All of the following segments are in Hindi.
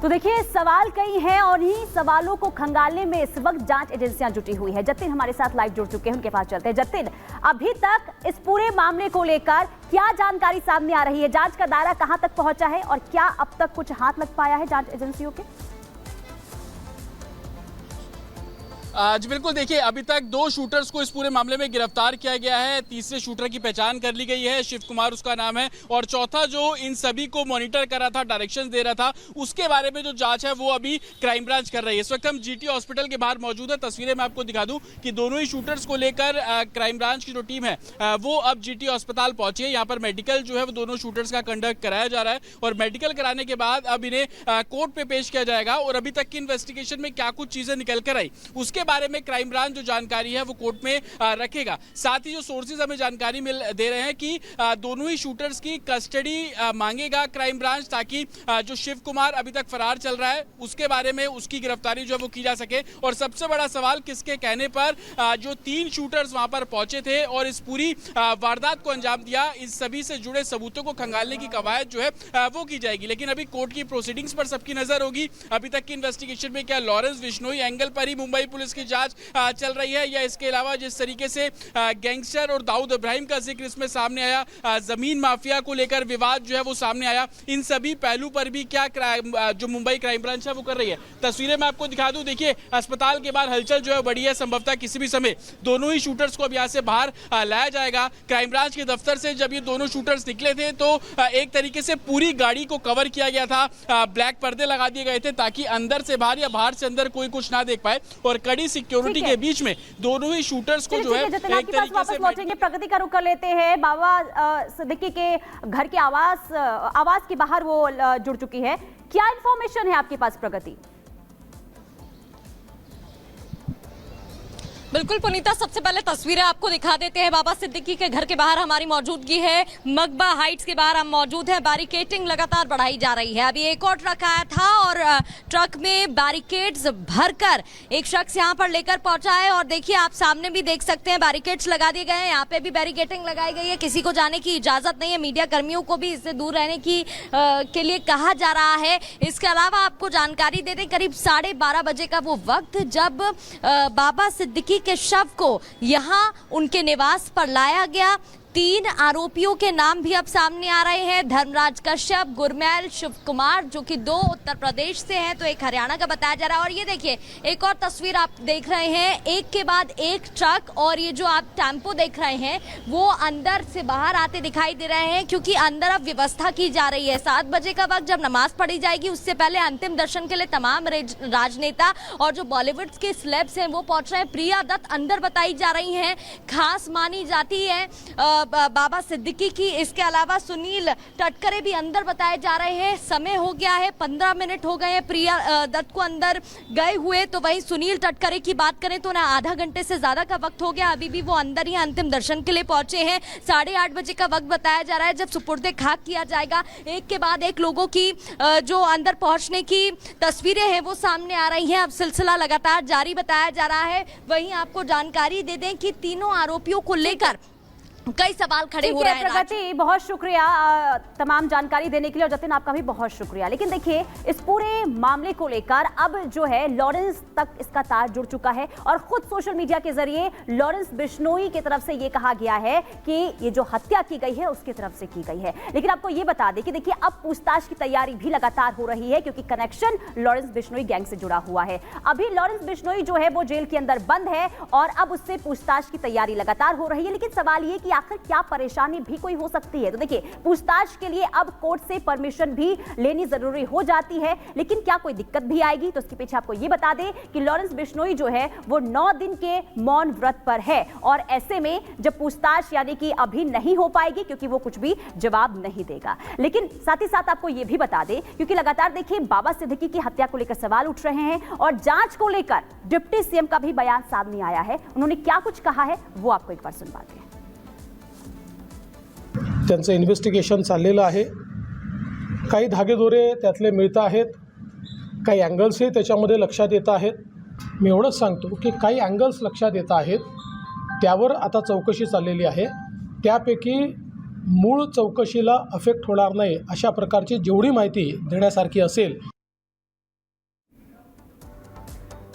तो देखिए सवाल कई हैं और इन्हीं सवालों को खंगालने में इस वक्त जांच एजेंसियां जुटी हुई है। जतिन हमारे साथ लाइव जुड़ चुके हैं, उनके पास चलते हैं। जतिन, अभी तक इस पूरे मामले को लेकर क्या जानकारी सामने आ रही है? जांच का दायरा कहां तक पहुंचा है और क्या अब तक कुछ हाथ लग पाया है जांच एजेंसियों के? जी बिल्कुल, देखिए अभी तक 2 शूटर्स को इस पूरे मामले में गिरफ्तार किया गया है। तीसरे शूटर की पहचान कर ली गई है, शिव कुमार उसका नाम है। और चौथा जो इन सभी को मॉनिटर कर रहा था, डायरेक्शन दे रहा था, उसके बारे में जो जांच है वो अभी क्राइम ब्रांच कर रही है। इस वक्त हम जीटी हॉस्पिटल के बाहर मौजूद है। तस्वीरें मैं आपको दिखा दूं कि दोनों ही शूटर्स को लेकर क्राइम ब्रांच की जो टीम है वो अब जीटी अस्पताल पहुंची है। यहाँ पर मेडिकल जो है वो दोनों शूटर्स का कंडक्ट कराया जा रहा है और मेडिकल कराने के बाद अब इन्हें कोर्ट पे पेश किया जाएगा। और अभी तक की इन्वेस्टिगेशन में क्या कुछ चीजें निकल कर आई उसके बारे में क्राइम ब्रांच जो जानकारी है वो कोर्ट में रखेगा। साथ ही जो सोर्सेज हमें जानकारी दे रहे हैं कि दोनों ही शूटर्स की कस्टडी मांगेगा क्राइम ब्रांच, ताकि जो शिव कुमार अभी तक फरार चल रहा है उसके बारे में उसकी गिरफ्तारी जो है वो की जा सके। और सबसे बड़ा सवाल, किसके कहने पर जो 3 शूटर्स वहां पर पहुंचे थे और इस पूरी वारदात को अंजाम दिया, इस सभी से जुड़े सबूतों को खंगालने की कवायद जो है वो की जाएगी। लेकिन अभी कोर्ट की प्रोसीडिंग्स पर सबकी नजर होगी। अभी तक की इन्वेस्टिगेशन में क्या लॉरेंस बिश्नोई एंगल पर ही मुंबई पुलिस की जांच चल रही है, या इसके अलावा जिस तरीके से गैंगस्टर और दाऊद इब्राहिम का जिक्र इसमें सामने आया, जमीन माफिया को लेकर विवाद जो है वो सामने आया, इन सभी पहलू पर भी क्या जो मुंबई क्राइम ब्रांच है वो कर रही है। तस्वीरें मैं आपको दिखा दूं, देखिए अस्पताल के बाहर हलचल जो है बढ़ी है। संभवतः किसी भी समय दोनों ही शूटर्स को अब यहाँ से बाहर लाया जाएगा। क्राइम ब्रांच के दफ्तर से जब ये दोनों शूटर्स निकले थे तो एक तरीके से पूरी गाड़ी को कवर किया गया था, ब्लैक पर्दे लगा दिए गए थे ताकि अंदर से बाहर या बाहर से अंदर कोई कुछ ना देख पाए। और कड़ी सिक्योरिटी के बीच में दोनों ही शूटर्स को जो है एक तरीके से लौटेंगे। प्रगति का रुख कर लेते हैं। बाबा सिद्दीकी के घर के आवास के बाहर वो जुड़ चुकी है। क्या इंफॉर्मेशन है आपके पास प्रगति? बिल्कुल पुनीता, सबसे पहले तस्वीरें आपको दिखा देते हैं। बाबा सिद्दीकी के घर के बाहर हमारी मौजूदगी है। मकबा हाइट्स के बाहर हम मौजूद हैं। बैरिकेडिंग लगातार बढ़ाई जा रही है। अभी एक और ट्रक आया था और ट्रक में बैरिकेड्स भरकर एक शख्स यहां पर लेकर पहुंचा है। और देखिए आप सामने भी देख सकते हैं बैरिकेड्स लगा दिए गए हैं। यहाँ पे भी बैरिकेडिंग लगाई गई है, किसी को जाने की इजाजत नहीं है। मीडिया कर्मियों को भी इससे दूर रहने की के लिए कहा जा रहा है। इसके अलावा आपको जानकारी दे दें, करीब 12:30 बजे का वो वक्त जब बाबा सिद्दीकी के शव को यहां उनके निवास पर लाया गया। 3 आरोपियों के नाम भी अब सामने आ रहे हैं, धर्मराज कश्यप, गुरमैल, शिव कुमार, जो कि 2 उत्तर प्रदेश से हैं तो एक हरियाणा का बताया जा रहा है। और ये देखिए एक और तस्वीर आप देख रहे हैं, एक के बाद एक ट्रक और ये जो आप टेम्पो देख रहे हैं वो अंदर से बाहर आते दिखाई दे रहे हैं, क्योंकि अंदर अब व्यवस्था की जा रही है। 7 बजे का वक्त जब नमाज पढ़ी जाएगी उससे पहले अंतिम दर्शन के लिए तमाम राजनेता और जो बॉलीवुड के सेलेब्स हैं वो पहुंच रहे हैं। प्रिया दत्त अंदर बताई जा रही है, खास मानी जाती है बाबा सिद्दीकी की। इसके अलावा सुनील टटकरे भी अंदर बताए जा रहे हैं। समय हो गया है, 15 मिनट हो गए हैं प्रिया दत्त को अंदर गए हुए। तो वहीं सुनील टटकरे की बात करें तो ना आधा घंटे से ज्यादा का वक्त हो गया, अभी भी वो अंदर ही अंतिम दर्शन के लिए पहुंचे हैं। 8:30 बजे का वक्त बताया जा रहा है जब सुपुर्दे खाक किया जाएगा। एक के बाद एक लोगों की जो अंदर पहुंचने की तस्वीरें हैं वो सामने आ रही हैं। अब सिलसिला लगातार जारी बताया जा रहा है। वहीं आपको जानकारी दे दें कि तीनों आरोपियों को लेकर कई सवाल खड़े हो रहे हैं। प्रगति, बहुत शुक्रिया तमाम जानकारी देने के लिए और जतिन आपका भी बहुत शुक्रिया। लेकिन देखिए इस पूरे मामले को लेकर अब जो है लॉरेंस तक इसका तार जुड़ चुका है और खुद सोशल मीडिया के जरिए लॉरेंस बिश्नोई की तरफ से ये कहा गया है कि ये जो हत्या की गई है उसकी तरफ से की गई है। लेकिन आपको ये बता दें कि देखिए अब पूछताछ की तैयारी भी लगातार हो रही है, क्योंकि कनेक्शन लॉरेंस बिश्नोई गैंग से जुड़ा हुआ है। अभी लॉरेंस बिश्नोई जो है वो जेल के अंदर बंद है और अब उससे पूछताछ की तैयारी लगातार हो रही है। लेकिन सवाल ये कि आखिर क्या परेशानी भी कोई हो सकती है? तो देखिए पूछताछ के लिए अब कोर्ट से परमिशन भी लेनी जरूरी हो जाती है, लेकिन क्या कोई दिक्कत भी आएगी? तो इसके पीछे आपको ये बता दें कि लॉरेंस बिश्नोई जो है वो 9 दिन के मौन व्रत पर है और ऐसे में जब पूछताछ यानी कि अभी नहीं हो पाएगी, क्योंकि वो कुछ भी जवाब नहीं देगा। लेकिन साथ ही साथ आपको ये भी बता दें, क्योंकि लगातार देखिए बाबा सिद्दीकी की हत्या को लेकर सवाल उठ रहे हैं और जांच को लेकर डिप्टी सीएम का भी बयान सामने आया है। उन्होंने क्या कुछ कहा है वो आपको एक बार सुनवाते हैं। त्यांचं इन्व्हेस्टिगेशन चाललेलं आहे। काही धागेदोरे त्यातले मिळत आहेत, काही अँगल्सही त्याच्यामध्ये लक्षात येत आहेत। मी एवढंच सांगतो की काही अँगल्स लक्षात येत आहेत, त्यावर आता चौकशी चाललेली आहे। त्यापैकी मूळ चौकशीला अफेक्ट होणार नाही अशा प्रकारची जेवढी माहिती देण्यासारखी असेल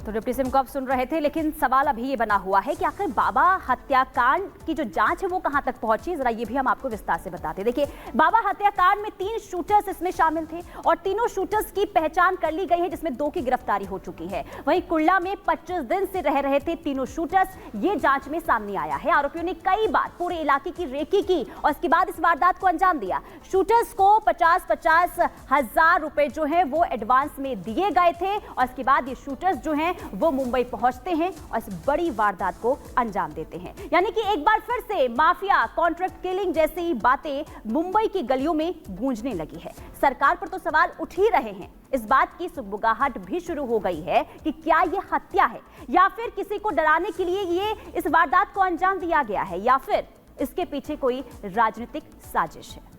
तो डिप्टी सीएम को आप सुन रहे थे, लेकिन सवाल अभी ये बना हुआ है कि आखिर बाबा हत्याकांड की जो जांच है वो कहां तक पहुंची। जरा ये भी हम आपको विस्तार से बताते। देखिए, बाबा हत्याकांड में 3 शूटर्स इसमें शामिल थे और तीनों शूटर्स की पहचान कर ली गई है, जिसमें 2 की गिरफ्तारी हो चुकी है। वहीं कुल्ला में 25 दिन से रह रहे थे तीनों शूटर्स, ये जांच में सामने आया है। आरोपियों ने कई बार पूरे इलाके की रेकी की और इसके बाद इस वारदात को अंजाम दिया। शूटर्स को 50-50 हजार रुपए जो है वो एडवांस में दिए गए थे और इसके बाद ये शूटर्स जो हैं वो मुंबई पहुंचते हैं और इस बड़ी वारदात को अंजाम देते हैं। यानी कि एक बार फिर से माफिया, कॉन्ट्रैक्ट किलिंग जैसी बातें मुंबई की गलियों में गूंजने लगी है। सरकार पर तो सवाल उठ ही रहे हैं। इस बात की सुगबुगाहट भी शुरू हो गई है कि क्या ये हत्या है या फिर किसी को डराने के लिए ये इस वारदात को अंजाम दिया गया है या फिर इसके पीछे कोई राजनीतिक साजिश है।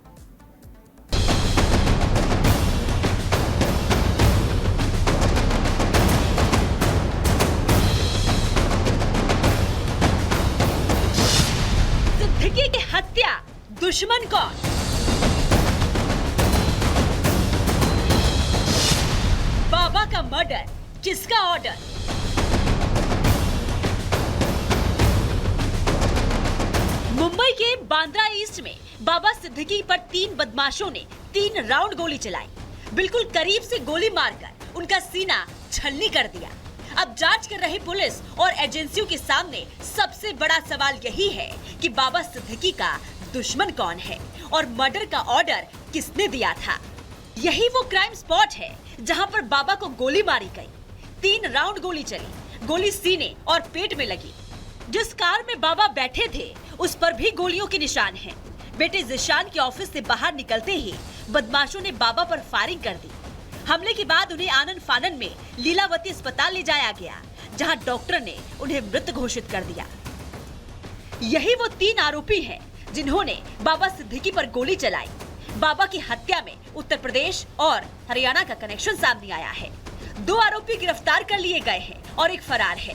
सिद्दीकी की हत्या, दुश्मन कौन? बाबा का मर्डर, किसका ऑर्डर? मुंबई के बांद्रा ईस्ट में बाबा सिद्दीकी पर 3 बदमाशों ने 3 राउंड गोली चलाई। बिल्कुल करीब से गोली मारकर उनका सीना छलनी कर दिया। अब जांच कर रही पुलिस और एजेंसियों के सामने सबसे बड़ा सवाल यही है कि बाबा सिद्दीकी का दुश्मन कौन है और मर्डर का ऑर्डर किसने दिया था। यही वो क्राइम स्पॉट है जहां पर बाबा को गोली मारी गई। 3 राउंड गोली चली, गोली सीने और पेट में लगी। जिस कार में बाबा बैठे थे उस पर भी गोलियों के निशान हैं। बेटे जिशान के ऑफिस से बाहर निकलते ही बदमाशों ने बाबा पर फायरिंग कर दी। हमले के बाद उन्हें आनन फानन में लीलावती अस्पताल ले जाया गया, जहां डॉक्टर ने उन्हें मृत घोषित कर दिया। यही वो 3 आरोपी हैं जिन्होंने बाबा सिद्दीकी पर गोली चलाई। बाबा की हत्या में उत्तर प्रदेश और हरियाणा का कनेक्शन सामने आया है। 2 आरोपी गिरफ्तार कर लिए गए हैं और एक फरार है।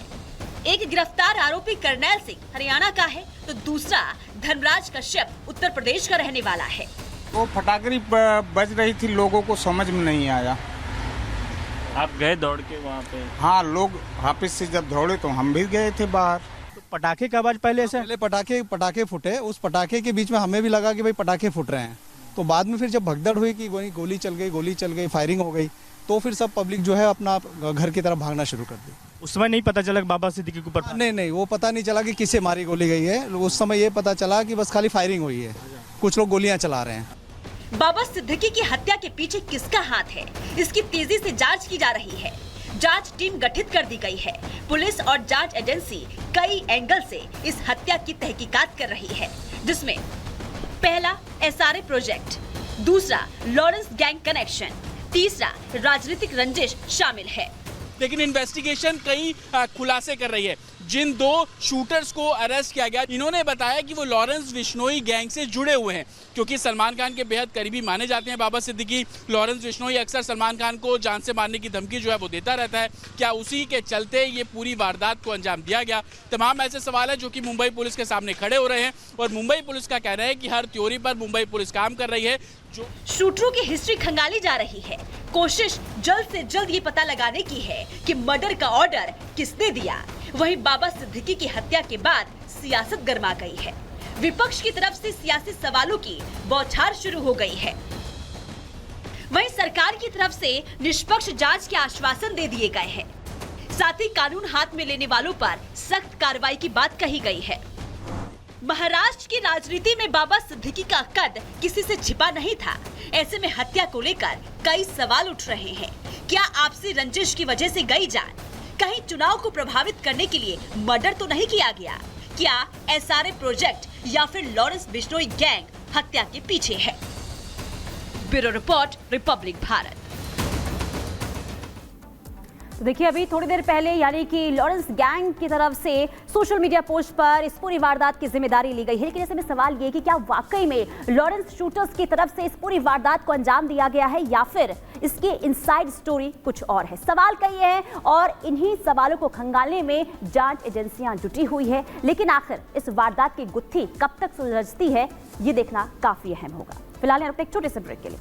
एक गिरफ्तार आरोपी करनैल सिंह हरियाणा का है तो दूसरा धर्मराज कश्यप उत्तर प्रदेश का रहने वाला है। वो फटाकरी बज रही थी, लोगों को समझ में नहीं आया। आप गए दौड़ के वहाँ पे? हाँ, लोग ऑफिस से जब दौड़े तो हम भी गए थे बाहर। तो पटाखे का आवाज पहले से? पहले पटाखे फूटे। उस पटाखे के बीच में हमें भी लगा कि भाई पटाखे फूट रहे हैं। तो बाद में फिर जब भगदड़ हुई कि वही गोली चल गई, फायरिंग हो गई, तो फिर सब पब्लिक जो है अपना घर की तरफ भागना शुरू कर दी। उस समय नहीं पता चला बाबा सिद्दीकी के ऊपर? नहीं, वो पता नहीं चला कि किससे मारी गोली गई है। उस समय ये पता चला कि बस खाली फायरिंग हुई है, कुछ लोग गोलियां चला रहे हैं। बाबा सिद्दीकी की हत्या के पीछे किसका हाथ है, इसकी तेजी से जांच की जा रही है। जांच टीम गठित कर दी गई है। पुलिस और जांच एजेंसी कई एंगल से इस हत्या की तहकीकात कर रही है, जिसमें पहला SRA प्रोजेक्ट, दूसरा लॉरेंस गैंग कनेक्शन, तीसरा राजनीतिक रंजिश शामिल है। लेकिन इन्वेस्टिगेशन कई खुलासे कर रही है। जिन 2 शूटर्स को अरेस्ट किया गया, इन्होंने बताया कि वो लॉरेंस बिश्नोई गैंग से जुड़े हुए हैं, क्योंकि सलमान खान के बेहद करीबी माने जाते हैं बाबा सिद्दीकी। लॉरेंस बिश्नोई अक्सर सलमान खान को जान से मारने की धमकी जो है वो देता रहता है। क्या उसी के चलते ये पूरी वारदात को अंजाम दिया गया? तमाम ऐसे सवाल है जो कि मुंबई पुलिस के सामने खड़े हो रहे हैं और मुंबई पुलिस का कहना है कि हर थ्योरी पर मुंबई पुलिस काम कर रही है। जो शूटरों की हिस्ट्री खंगाली जा रही है। कोशिश जल्द से जल्द ये पता लगाने की है कि मर्डर का ऑर्डर किसने दिया। वहीं बाबा सिद्दीकी की हत्या के बाद सियासत गर्मा गई है। विपक्ष की तरफ से सियासी सवालों की बौछार शुरू हो गई है। वहीं सरकार की तरफ से निष्पक्ष जांच के आश्वासन दे दिए गए हैं। साथ ही कानून हाथ में लेने वालों पर सख्त कार्रवाई की बात कही गई है। महाराष्ट्र की राजनीति में बाबा सिद्दीकी का कद किसी से छिपा नहीं था। ऐसे में हत्या को लेकर कई सवाल उठ रहे हैं। क्या आपसी रंजिश की वजह से गई जान? कहीं चुनाव को प्रभावित करने के लिए मर्डर तो नहीं किया गया? क्या SRA प्रोजेक्ट या फिर लॉरेंस बिश्नोई गैंग हत्या के पीछे है? Bureau report, Republic Bharat. तो देखिए, अभी थोड़ी देर पहले यानी कि लॉरेंस गैंग की तरफ से सोशल मीडिया पोस्ट पर इस पूरी वारदात की जिम्मेदारी ली गई है। लेकिन ऐसे में सवाल ये कि क्या वाकई में लॉरेंस शूटर्स की तरफ से इस पूरी वारदात को अंजाम दिया गया है या फिर इसकी इनसाइड स्टोरी कुछ और है? सवाल कई हैं और इन्हीं सवालों को खंगालने में जांच एजेंसियां जुटी हुई है। लेकिन आखिर इस वारदात की गुत्थी कब तक सुलझती है, ये देखना काफी अहम होगा। फिलहाल यहाँ एक छोटे से ब्रेक के लिए